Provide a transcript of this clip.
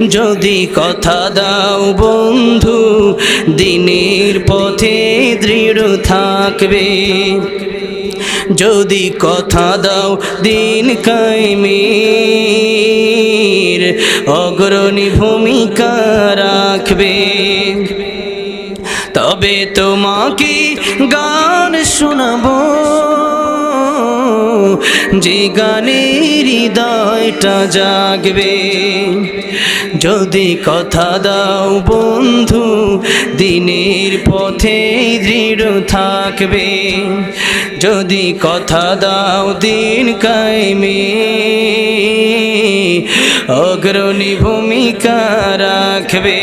যদি কথা দাও বন্ধু দিনের পথে দৃঢ় থাকবে, যদি কথা দাও দিন কায়েমের অগ্রণী ভূমিকা রাখবে, তবে তোমাকে গান শোনাবো যে গানে হৃদয়টা জাগবে। যদি কথা দাও বন্ধু দিনের পথে দৃঢ় থাকবে, যদি কথা দাও দিন কায়েমে অগ্রণী ভূমিকা রাখবে।